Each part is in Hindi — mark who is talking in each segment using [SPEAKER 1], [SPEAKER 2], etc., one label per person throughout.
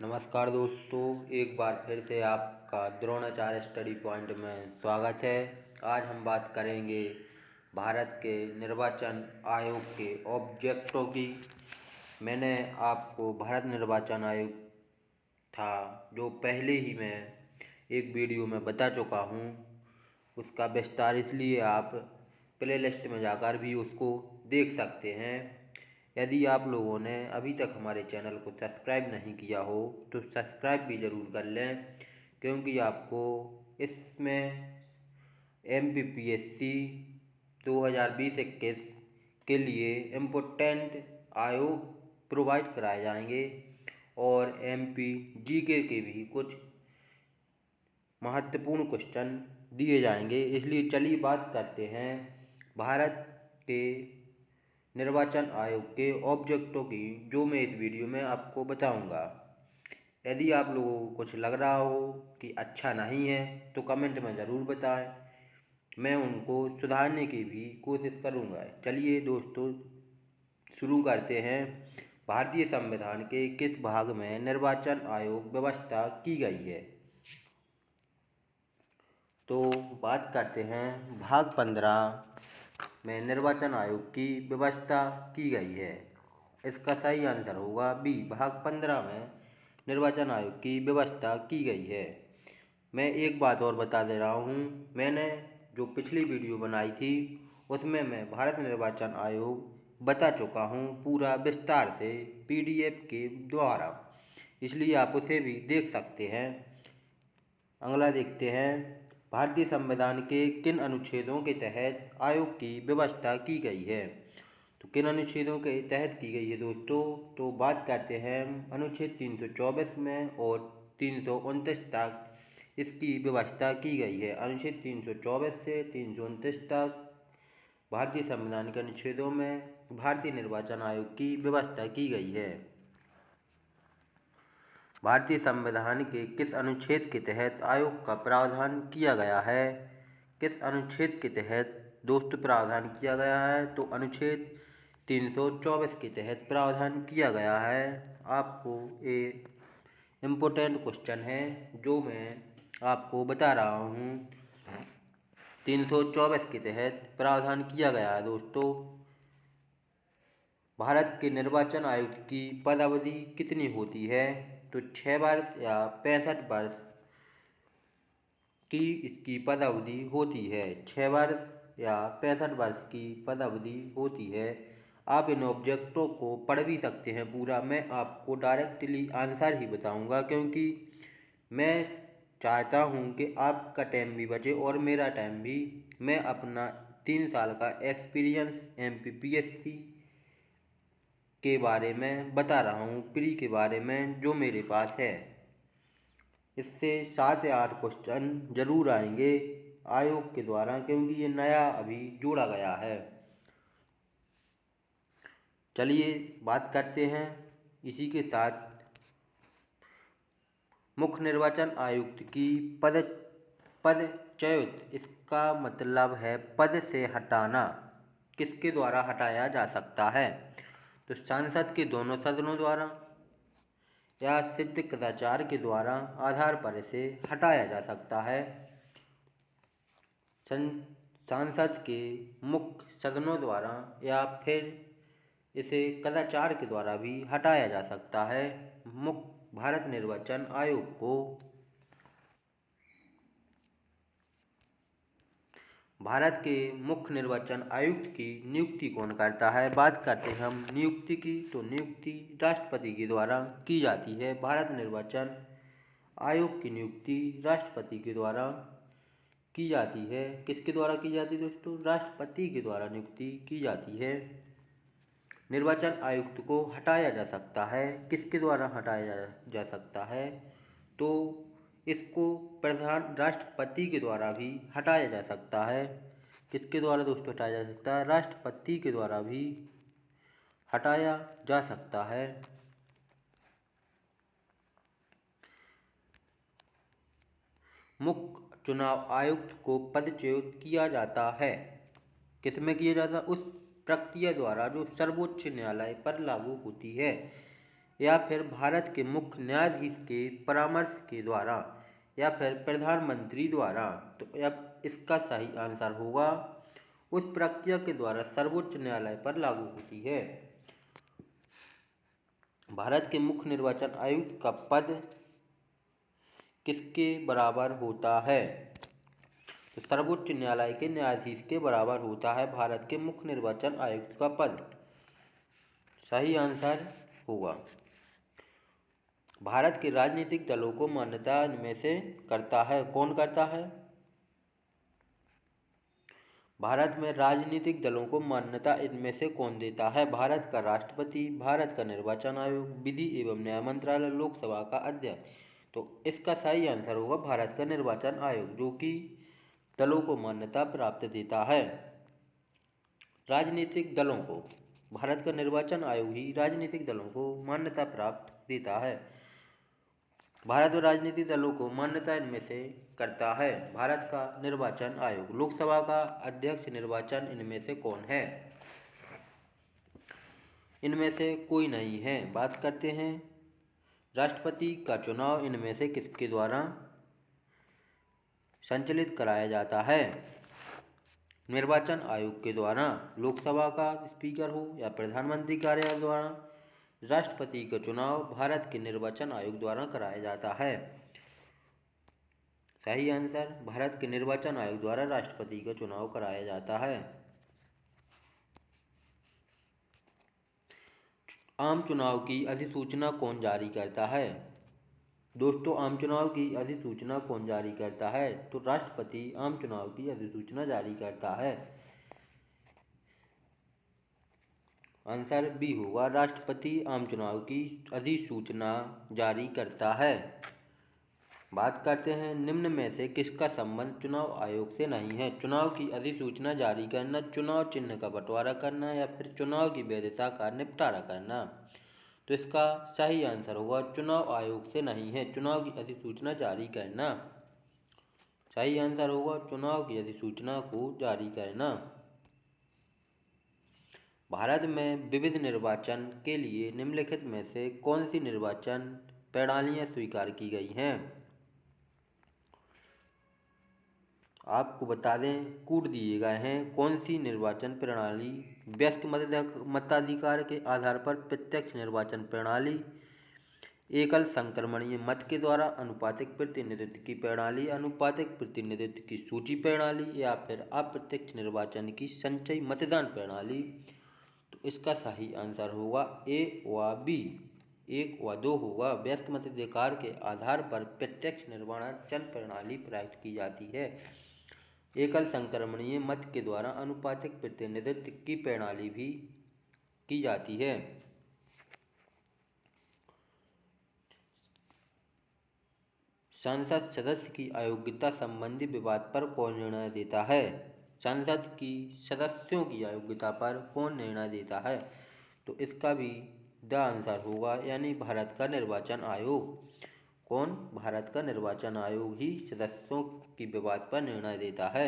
[SPEAKER 1] नमस्कार दोस्तों, एक बार फिर से आपका द्रोणाचार्य स्टडी पॉइंट में स्वागत है। आज हम बात करेंगे भारत के निर्वाचन आयोग के ऑब्जेक्टों की। मैंने आपको भारत निर्वाचन आयोग था जो पहले ही मैं एक वीडियो में बता चुका हूँ। उसका विस्तार इसलिए आप प्लेलिस्ट में जाकर भी उसको देख सकते हैं। यदि आप लोगों ने अभी तक हमारे चैनल को सब्सक्राइब नहीं किया हो तो सब्सक्राइब भी ज़रूर कर लें, क्योंकि आपको इसमें MPPSC 2020-21 के लिए इम्पोर्टेंट आयोग प्रोवाइड कराए जाएंगे और MP GK के भी कुछ महत्वपूर्ण क्वेश्चन दिए जाएंगे। इसलिए चलिए बात करते हैं भारत के निर्वाचन आयोग के ऑब्जेक्टों की, जो मैं इस वीडियो में आपको बताऊंगा। यदि आप लोगों को कुछ लग रहा हो कि अच्छा नहीं है तो कमेंट में ज़रूर बताएं, मैं उनको सुधारने की भी कोशिश करूंगा। चलिए दोस्तों शुरू करते हैं। भारतीय संविधान के किस भाग में निर्वाचन आयोग व्यवस्था की गई है? तो बात करते हैं भाग 15 में निर्वाचन आयोग की व्यवस्था की गई है। इसका सही आंसर होगा बी, भाग 15 में निर्वाचन आयोग की व्यवस्था की गई है। मैं एक बात और बता दे रहा हूँ, मैंने जो पिछली वीडियो बनाई थी उसमें मैं भारत निर्वाचन आयोग बता चुका हूँ पूरा विस्तार से PDF के द्वारा, इसलिए आप उसे भी देख सकते हैं। अगला देखते हैं, भारतीय संविधान के किन अनुच्छेदों के तहत आयोग की व्यवस्था की गई है? तो किन अनुच्छेदों के तहत की गई है दोस्तों? तो बात करते हैं अनुच्छेद 324 में और 329 तक इसकी व्यवस्था की गई है। अनुच्छेद 324 से 329 तक भारतीय संविधान के अनुच्छेदों में भारतीय निर्वाचन आयोग की व्यवस्था की गई है। भारतीय संविधान के किस अनुच्छेद के तहत आयोग का प्रावधान किया गया है? किस अनुच्छेद के तहत दोस्तों प्रावधान किया गया है? तो अनुच्छेद 324 के तहत प्रावधान किया गया है। आपको एक इम्पोर्टेंट क्वेश्चन है जो मैं आपको बता रहा हूँ। 324 के तहत प्रावधान किया गया है दोस्तों। भारत के निर्वाचन आयुक्त की पदावधि कितनी होती है? तो 6 वर्ष या 65 वर्ष की इसकी पदावधि होती है। 6 वर्ष या 65 वर्ष की पदावधि होती है। आप इन ऑब्जेक्टों को पढ़ भी सकते हैं पूरा, मैं आपको डायरेक्टली आंसर ही बताऊंगा, क्योंकि मैं चाहता हूं कि आपका टाइम भी बचे और मेरा टाइम भी। मैं अपना 3 साल का एक्सपीरियंस MPPSC के बारे में बता रहा हूँ, प्री के बारे में जो मेरे पास है। इससे 7 या 8 क्वेश्चन जरूर आएंगे आयोग के द्वारा, क्योंकि ये नया अभी जोड़ा गया है। चलिए बात करते हैं इसी के साथ मुख्य निर्वाचन आयुक्त की पदच्युत, इसका मतलब है पद से हटाना। किसके द्वारा हटाया जा सकता है? तो संसद के दोनों सदनों द्वारा या सिद्ध कदाचार के द्वारा आधार पर इसे हटाया जा सकता है। सांसद के मुख्य सदनों द्वारा या फिर इसे कदाचार के द्वारा भी हटाया जा सकता है। मुख्य भारत निर्वाचन आयोग को भारत के मुख्य निर्वाचन आयुक्त की नियुक्ति कौन करता है? बात करते हैं हम नियुक्ति की, तो नियुक्ति राष्ट्रपति के द्वारा की जाती है। भारत निर्वाचन आयोग की नियुक्ति राष्ट्रपति के द्वारा की जाती है। किसके द्वारा की जाती है दोस्तों? राष्ट्रपति के द्वारा नियुक्ति की जाती है। निर्वाचन आयुक्त को हटाया जा सकता है। किसके द्वारा हटाया जा सकता है? तो इसको प्रधान राष्ट्रपति के द्वारा भी हटाया जा सकता है। किसके द्वारा दोस्तों हटाया जा सकता है? राष्ट्रपति के द्वारा भी हटाया जा सकता है। मुख्य चुनाव आयुक्त को पदच्युत किया जाता है। किसमें किया जाता है? उस प्रक्रिया द्वारा जो सर्वोच्च न्यायालय पर लागू होती है। या फिर भारत के मुख्य न्यायाधीश के परामर्श के द्वारा या फिर प्रधानमंत्री द्वारा। तो अब इसका सही आंसर होगा उस प्रक्रिया के द्वारा सर्वोच्च न्यायालय पर लागू होती है। भारत के मुख्य निर्वाचन आयुक्त का पद किसके बराबर होता है? तो सर्वोच्च न्यायालय के न्यायाधीश के बराबर होता है भारत के मुख्य निर्वाचन आयुक्त का पद। सही आंसर होगा। भारत के राजनीतिक दलों को मान्यता इनमें से करता है, कौन करता है? भारत में राजनीतिक दलों को मान्यता इनमें से कौन देता है? भारत का राष्ट्रपति, भारत का निर्वाचन आयोग, विधि एवं न्याय मंत्रालय, लोकसभा का अध्यक्ष। तो इसका सही आंसर होगा भारत का निर्वाचन आयोग, जो कि दलों को मान्यता प्राप्त देता है। राजनीतिक दलों को भारत का निर्वाचन आयोग ही राजनीतिक दलों को मान्यता प्राप्त देता है। भारत में राजनीतिक दलों को मान्यता इनमें से करता है भारत का निर्वाचन आयोग। लोकसभा का अध्यक्ष निर्वाचन इनमें से कौन है? इनमें से कोई नहीं है। बात करते हैं राष्ट्रपति का चुनाव इनमें से किसके द्वारा संचालित कराया जाता है? निर्वाचन आयोग के द्वारा। लोकसभा का स्पीकर हो या प्रधानमंत्री कार्यालय द्वारा, राष्ट्रपति का चुनाव भारत के निर्वाचन आयोग द्वारा कराया जाता है। सही आंसर, भारत के निर्वाचन आयोग द्वारा राष्ट्रपति का चुनाव कराया जाता है। आम चुनाव की अधिसूचना कौन जारी करता है? दोस्तों, आम चुनाव की अधिसूचना कौन जारी करता है? तो राष्ट्रपति आम चुनाव की अधिसूचना जारी करता है। आंसर बी होगा, राष्ट्रपति आम चुनाव की अधिसूचना जारी करता है। बात करते हैं निम्न में से किसका संबंध चुनाव आयोग से नहीं है? चुनाव की अधिसूचना जारी करना, चुनाव चिन्ह का बंटवारा करना या फिर चुनाव की वैधता का निपटारा करना। तो इसका सही आंसर होगा चुनाव आयोग से नहीं है चुनाव की अधिसूचना जारी करना। सही आंसर होगा चुनाव की अधिसूचना को जारी करना। भारत में विविध निर्वाचन के लिए निम्नलिखित में से कौन सी निर्वाचन प्रणालियां स्वीकार की गई हैं? आपको बता दें, कूट दिए गए हैं। कौन सी निर्वाचन प्रणाली? व्यस्क मताधिकार के आधार पर प्रत्यक्ष निर्वाचन प्रणाली, एकल संक्रमणीय मत के द्वारा अनुपातिक प्रतिनिधित्व की प्रणाली, अनुपातिक प्रतिनिधित्व की सूची प्रणाली या फिर अप्रत्यक्ष निर्वाचन की संचयी मतदान प्रणाली। तो इसका सही आंसर होगा ए व बी, 1 व 2 होगा। व्यस्क मताधिकार के आधार पर प्रत्यक्ष निर्वाचन प्रणाली प्रयुक्त की जाती है। एकल संक्रमणीय मत के द्वारा अनुपातिक प्रतिनिधित्व की प्रणाली भी की जाती है। संसद सदस्य की अयोग्यता संबंधी विवाद पर कौन निर्णय देता है? संसद की सदस्यों की अयोग्यता पर कौन निर्णय देता है? तो इसका भी द आंसर होगा, यानी भारत का निर्वाचन आयोग। कौन? भारत का निर्वाचन आयोग ही सदस्यों की विवाद पर निर्णय देता है।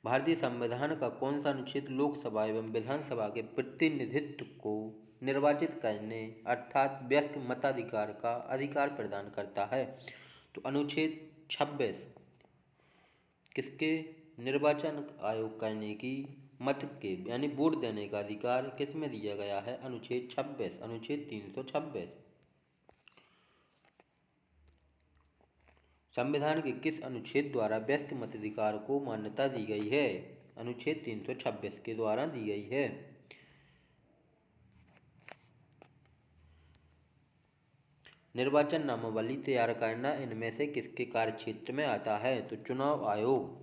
[SPEAKER 1] भारतीय संविधान का कौन सा अनुच्छेद लोकसभा एवं विधानसभा के प्रतिनिधित्व को निर्वाचित करने अर्थात व्यस्क मताधिकार का अधिकार प्रदान करता है? तो अनुच्छेद 26 किसके निर्वाचन आयोग करने की मत के यानी वोट देने का अधिकार किस में दिया गया है? अनुच्छेद 26, अनुच्छेद 326। संविधान के किस अनुच्छेद द्वारा व्यस्क मताधिकार को मान्यता दी गई है? अनुच्छेद 326 के द्वारा दी गई है। निर्वाचन नामावली तैयार करना इनमें से किसके कार्यक्षेत्र में आता है? तो चुनाव आयोग।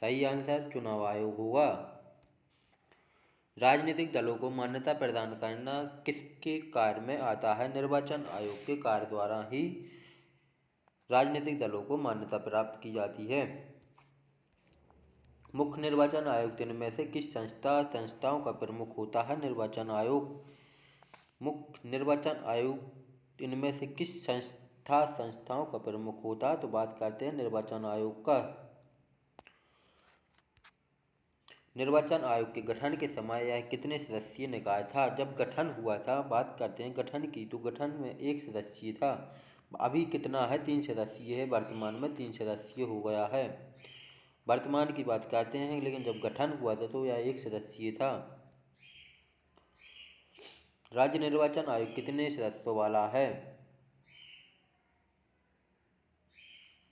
[SPEAKER 1] सही आंसर चुनाव आयोग होगा। राजनीतिक दलों को मान्यता प्रदान करना किसके कार्य में आता है? निर्वाचन आयोग के कार्य द्वारा ही राजनीतिक दलों को मान्यता प्राप्त की जाती है। मुख्य निर्वाचन आयुक्त इनमें से किस संस्थाओं का प्रमुख होता है? निर्वाचन आयोग। मुख्य निर्वाचन आयुक्त इनमें से किस संस्थाओं का प्रमुख होता है? तो बात करते हैं निर्वाचन आयोग का। निर्वाचन आयोग के गठन के समय यह कितने सदस्यीय निकाय था? जब गठन हुआ था, बात करते हैं गठन की, तो गठन में 1 सदस्यीय था। अभी कितना है? 3 सदस्यीय है। वर्तमान में 3 सदस्यीय हो गया है। वर्तमान की बात करते हैं, लेकिन जब गठन हुआ था तो यह 1 सदस्यीय था। राज्य निर्वाचन आयोग कितने सदस्यों वाला है?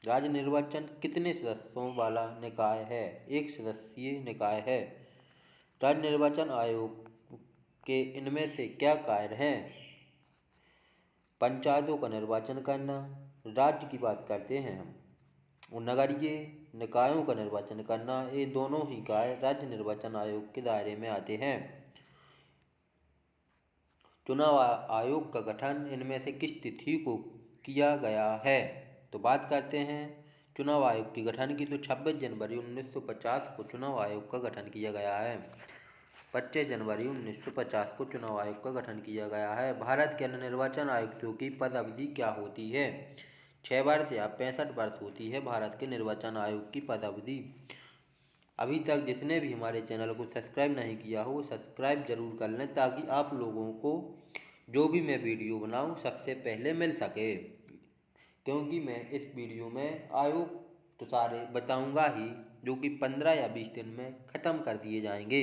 [SPEAKER 1] राज्य निर्वाचन कितने सदस्यों वाला निकाय है? 1 सदस्यीय निकाय है। राज्य निर्वाचन आयोग के इनमें से क्या कार्य हैं? पंचायतों का निर्वाचन करना। राज्य की बात करते हैं हम, और नगरीय निकायों का निर्वाचन करना, ये दोनों ही कार्य राज्य निर्वाचन आयोग के दायरे में आते हैं। चुनाव आयोग का गठन इनमें से किस तिथि को किया गया है? तो बात करते हैं चुनाव आयोग के गठन की, तो 26 जनवरी 1950 को चुनाव आयोग का गठन किया गया है। 25 जनवरी 1950 को चुनाव आयोग का गठन किया गया है। भारत के अन्य निर्वाचन आयुक्तों की पद अवधि क्या होती है? 6 वर्ष या 65 वर्ष होती है भारत के निर्वाचन आयोग की पद अवधि। अभी तक जिसने भी हमारे चैनल को सब्सक्राइब नहीं किया हो, सब्सक्राइब जरूर कर लें, ताकि आप लोगों को जो भी मैं वीडियो बनाऊं सबसे पहले मिल सके। क्योंकि मैं इस वीडियो में आयोग तो सारे बताऊंगा ही, जो कि 15 या 20 दिन में ख़त्म कर दिए जाएंगे।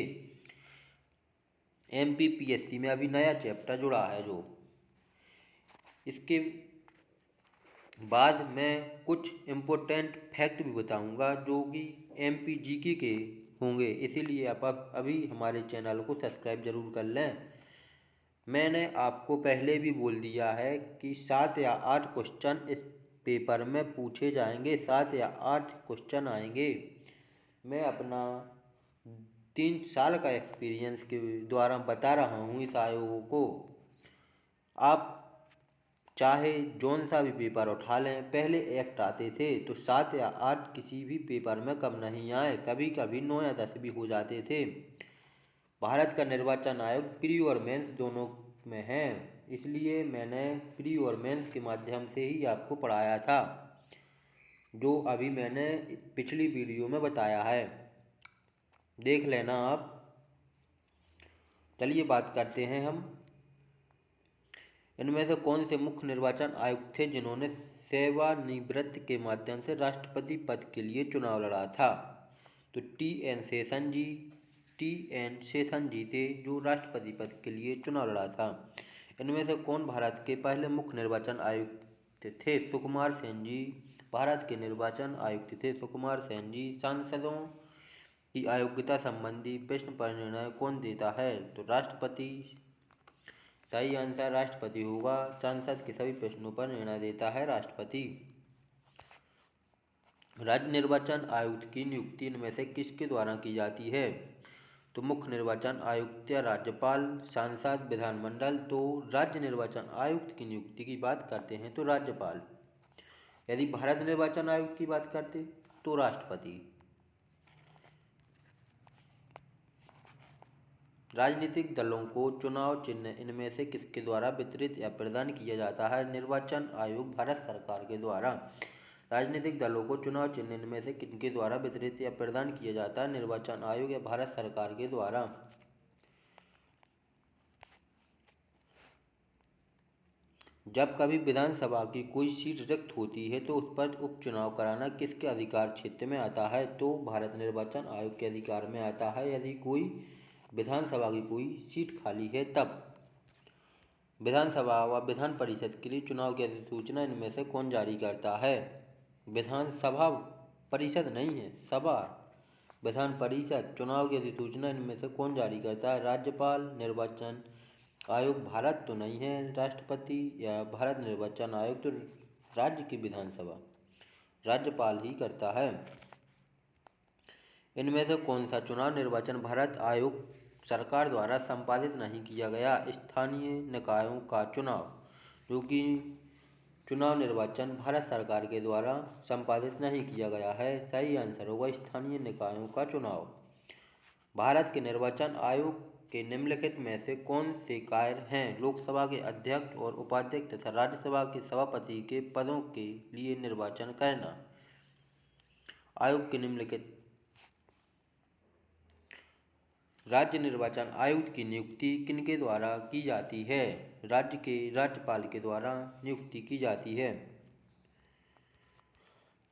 [SPEAKER 1] MPPSC में अभी नया चैप्टर जुड़ा है जो, इसके बाद मैं कुछ इम्पोर्टेंट फैक्ट भी बताऊंगा जो कि MPGK के होंगे, इसीलिए आप अभी हमारे चैनल को सब्सक्राइब जरूर कर लें। मैंने आपको पहले भी बोल दिया है कि 7 या 8 क्वेश्चन इस पेपर में पूछे जाएंगे, 7 या 8 क्वेश्चन आएंगे। मैं अपना 3 साल का एक्सपीरियंस के द्वारा बता रहा हूँ इस आयोग को। आप चाहे जौन सा भी पेपर उठा लें, पहले एक्ट आते थे तो 7 या 8 किसी भी पेपर में कम नहीं आए, कभी कभी 9 या 10 भी हो जाते थे। भारत का निर्वाचन आयोग प्री और मेंस दोनों में है, इसलिए मैंने प्री और मेंस के माध्यम से ही आपको पढ़ाया था, जो अभी मैंने पिछली वीडियो में बताया है, देख लेना आप। चलिए बात करते हैं हम, इनमें से कौन से मुख्य निर्वाचन आयुक्त थे जिन्होंने सेवानिवृत्ति के माध्यम से राष्ट्रपति पद के लिए चुनाव लड़ा था? तो TN शेषन जी थे जो राष्ट्रपति पद के लिए चुनाव लड़ा था। इनमें से कौन भारत के पहले मुख्य निर्वाचन आयुक्त थे? सुकुमार सेन जी भारत के निर्वाचन आयुक्त थे, सुकुमार सेन जी। सांसदों की अयोग्यता संबंधी प्रश्न पर निर्णय कौन देता है? तो राष्ट्रपति। सही आंसर राष्ट्रपति होगा। संसद के सभी प्रश्नों पर निर्णय देता है राष्ट्रपति। राज्य निर्वाचन आयुक्त की नियुक्ति इनमें से किसके द्वारा की जाती है? तो मुख्य निर्वाचन आयुक्त या राज्यपाल, सांसद, विधानमंडल। तो राज्य निर्वाचन आयुक्त की नियुक्ति की बात करते हैं तो राज्यपाल। यदि भारत निर्वाचन आयुक्त की बात करते तो राष्ट्रपति। राजनीतिक दलों को चुनाव चिन्ह इनमें से किसके द्वारा वितरित या प्रदान किया जाता है? निर्वाचन आयोग भारत सरकार के द्वारा। राजनीतिक दलों को चुनाव चिन्ह इनमें से किनके द्वारा वितरित या प्रदान किया जाता है? निर्वाचन आयोग या भारत सरकार के द्वारा। जब कभी विधानसभा की कोई सीट रिक्त होती है तो उस पर उपचुनाव कराना किसके अधिकार क्षेत्र में आता है? तो भारत निर्वाचन आयोग के अधिकार में आता है। यदि कोई विधानसभा की कोई सीट खाली है तब। विधानसभा व विधान परिषद के लिए चुनाव की अधिसूचना इनमें से कौन जारी करता है? विधानसभा परिषद नहीं है, सभा। विधान परिषद। चुनाव की अधिसूचना इनमें से कौन जारी करता है? राज्यपाल। निर्वाचन आयोग भारत तो नहीं है, राष्ट्रपति या भारत निर्वाचन आयोग तो राज्य की विधानसभा, राज्यपाल ही करता है। इनमें से कौन सा चुनाव निर्वाचन भारत आयोग सरकार द्वारा संपादित नहीं किया गया? स्थानीय निकायों का चुनाव, जो कि चुनाव निर्वाचन भारत सरकार के द्वारा संपादित नहीं किया गया है। सही आंसर होगा स्थानीय निकायों का चुनाव। भारत के निर्वाचन आयोग के निम्नलिखित में से कौन से कार्य हैं? लोकसभा के अध्यक्ष और उपाध्यक्ष तथा राज्यसभा के सभापति के पदों के लिए निर्वाचन करना। आयोग के निम्नलिखित राज्य निर्वाचन आयुक्त की नियुक्ति किनके द्वारा की जाती है? राज्य के राज्यपाल के द्वारा नियुक्ति की जाती है।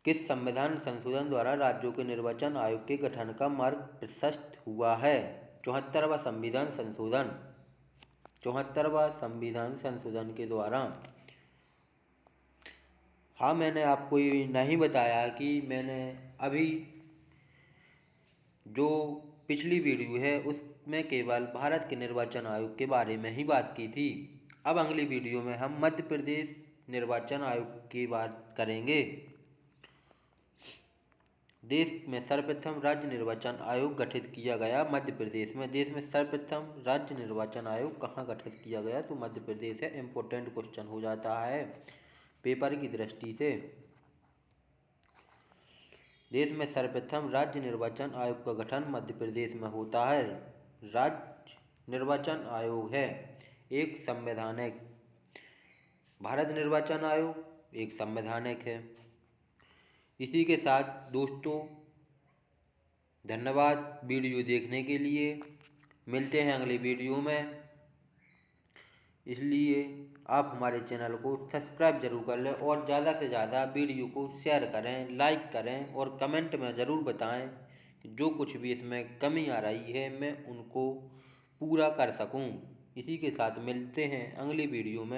[SPEAKER 1] किस संविधान संशोधन द्वारा राज्यों के निर्वाचन आयोग के गठन का मार्ग प्रशस्त हुआ है? 74वां संविधान संशोधन। 74वां संविधान संशोधन के द्वारा। हाँ, मैंने आपको ये नहीं बताया कि मैंने अभी जो पिछली वीडियो है उसमें केवल भारत के निर्वाचन आयोग के बारे में ही बात की थी। अब अगली वीडियो में हम मध्य प्रदेश निर्वाचन आयोग की बात करेंगे। देश में सर्वप्रथम राज्य निर्वाचन आयोग गठित किया गया मध्य प्रदेश में। देश में सर्वप्रथम राज्य निर्वाचन आयोग कहाँ गठित किया गया? तो मध्य प्रदेश है। इम्पोर्टेंट क्वेश्चन हो जाता है पेपर की दृष्टि से। देश में सर्वप्रथम राज्य निर्वाचन आयोग का गठन मध्य प्रदेश में होता है। राज्य निर्वाचन आयोग है एक संवैधानिक, भारत निर्वाचन आयोग एक संवैधानिक है। इसी के साथ दोस्तों धन्यवाद वीडियो देखने के लिए। मिलते हैं अगले वीडियो में, इसलिए आप हमारे चैनल को सब्सक्राइब जरूर कर लें और ज़्यादा से ज़्यादा वीडियो को शेयर करें, लाइक करें और कमेंट में ज़रूर बताएं कि जो कुछ भी इसमें कमी आ रही है मैं उनको पूरा कर सकूं। इसी के साथ मिलते हैं अगली वीडियो में।